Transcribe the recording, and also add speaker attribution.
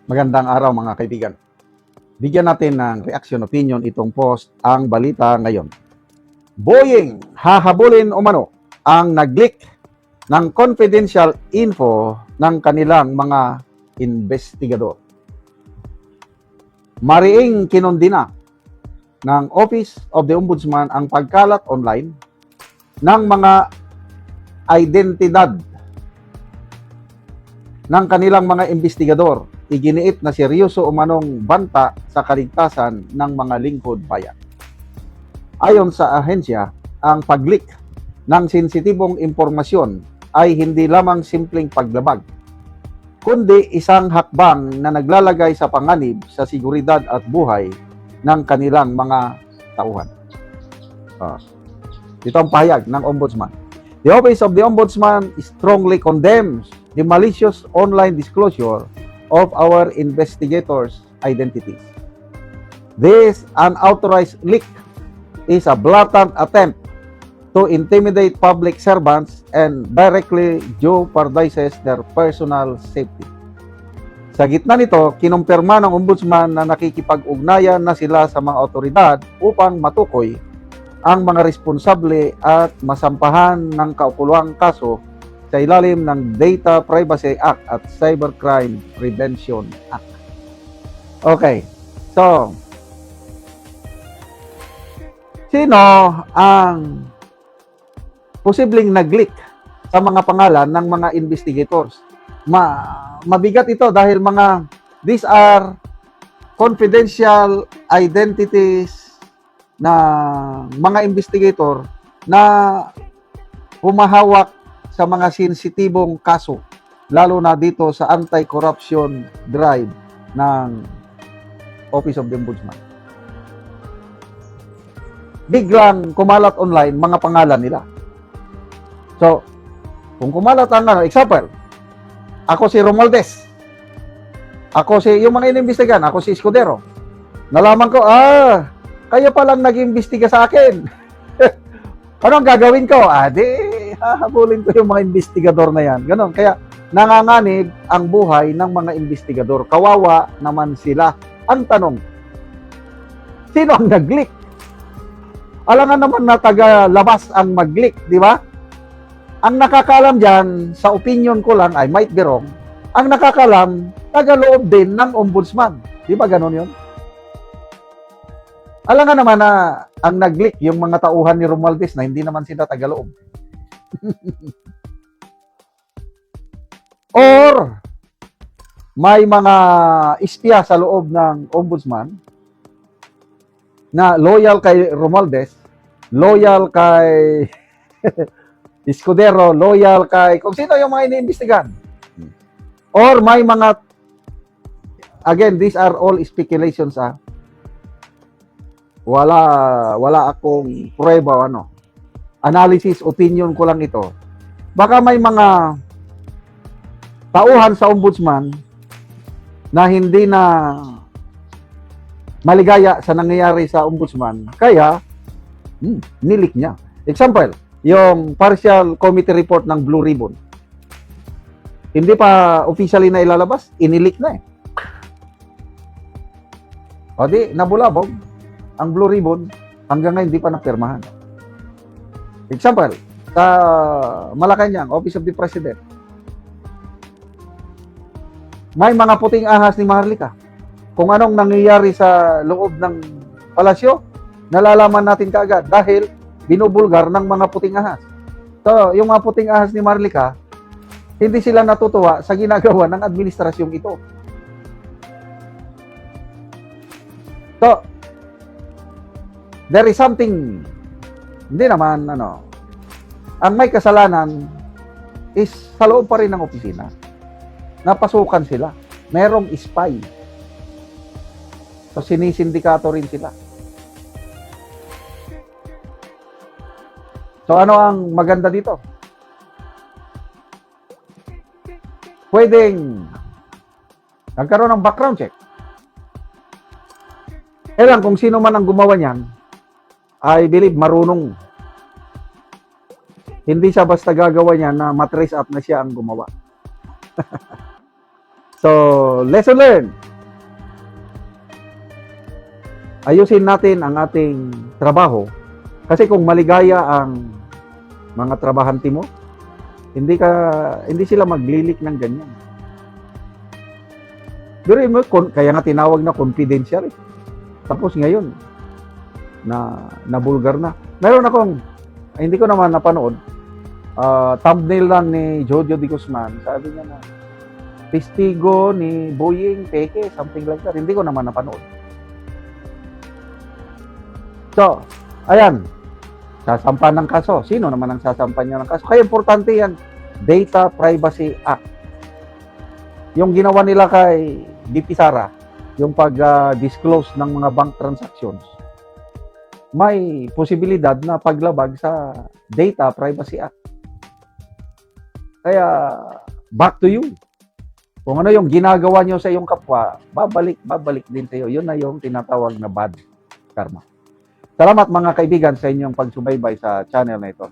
Speaker 1: Magandang araw mga kaibigan. Bigyan natin ng reaction opinion itong post, ang balita ngayon. Boeing hahabulin umano ang nag-leak ng confidential info ng kanilang mga investigador. Mariing kinundina ng Office of the Ombudsman ang pagkalat online ng mga identidad ng kanilang mga investigador. Iginiit na seryoso umanong banta sa kaligtasan ng mga lingkod bayan. Ayon sa ahensya, ang pag-leak ng sensitibong impormasyon ay hindi lamang simpleng paglabag, kundi isang hakbang na naglalagay sa panganib sa seguridad at buhay ng kanilang mga tauhan. Ito ang pahayag ng Ombudsman. The Office of the Ombudsman strongly condemns the malicious online disclosure of our investigators' identities. This unauthorized leak is a blatant attempt to intimidate public servants and directly jeopardizes their personal safety. Sa gitna nito, kinumpirma ng Ombudsman na nakikipag-ugnayan na sila sa mga otoridad upang matukoy ang mga responsable at masampahan ng kaukuluang kaso sa ilalim ng Data Privacy Act at Cybercrime Prevention Act. Okay, so sino ang posibleng nag-leak sa mga pangalan ng mga investigators? Mabigat ito dahil these are confidential identities na mga investigator na humahawak sa mga sensitibong kaso, lalo na dito sa anti-corruption drive ng Office of the Ombudsman. Biglang kumalat online mga pangalan nila. So, kung kumalat ang example, ako si Romualdez, yung mga inimbestigan, ako si Escudero. Nalaman ko, kayo palang nag-imbestiga sa akin. Ano ang gagawin ko? Hahabulin ko yung mga investigador na yan. Ganon. Kaya nanganganib ang buhay ng mga investigador. Kawawa naman sila. Ang tanong, sino ang nag-leak? Alangan naman na taga-labas ang mag-leak, di ba? Ang nakakalam dyan, sa opinion ko lang, I might be wrong, ang nakakalam, taga-loob din ng ombudsman. Di ba ganon yun? Alangan naman na ang nag-leak yung mga tauhan ni Romualdez na hindi naman sila taga-loob. Or may mga espiya sa loob ng ombudsman na loyal kay Romualdez, loyal kay Escudero, loyal kay kung sino yung mga iniimbestigahan. Or may mga, again, these are all speculations. Wala akong prueba analysis, opinion ko lang ito. Baka may mga tauhan sa ombudsman na hindi na maligaya sa nangyayari sa ombudsman, kaya nilik niya. Example, yung partial committee report ng Blue Ribbon. Hindi pa officially na ilalabas, inilik na O di, nabulabog ang Blue Ribbon, hanggang ngayon hindi pa napirmahan. Example, sa Malacanang, Office of the President, may mga puting ahas ni Maharlika. Kung anong nangyayari sa loob ng palasyo, nalalaman natin kaagad dahil binubulgar ng mga puting ahas. So, yung mga puting ahas ni Maharlika, hindi sila natutuwa sa ginagawa ng administrasyong ito. So, there is something, hindi naman, ang may kasalanan is sa loob pa rin ng opisina. Napasukan sila. Merong spy. So, sinisindikato rin sila. So, ano ang maganda dito? Pwedeng nagkaroon ng background check. Kaya lang, kung sino man ang gumawa niyan, I believe marunong. Hindi siya basta gagawa niya na matrace up na siya ang gumawa. So, lesson learned. Ayusin natin ang ating trabaho. Kasi kung maligaya ang mga trabahante mo, hindi sila maglilik ng ganyan. Pero kaya nga tinawag na confidential eh. Tapos ngayon, na bulgar na. Meron akong, hindi ko naman napanood, thumbnail lang ni Jojo Di Guzman. Sabi niya na, testigo ni Boying Peke, something like that. Hindi ko naman napanood. So, ayan, sasampa ng kaso. Sino naman ang sasampa niya ng kaso? Kaya importante yan, Data Privacy Act. Yung ginawa nila kay BP Sara, yung pag-disclose ng mga bank transactions, may posibilidad na paglabag sa Data Privacy Act. Kaya, back to you. Kung ano yung ginagawa nyo sa iyong kapwa, babalik din sa iyo. Yun na yung tinatawag na bad karma. Salamat mga kaibigan sa inyong pagsubaybay sa channel na ito.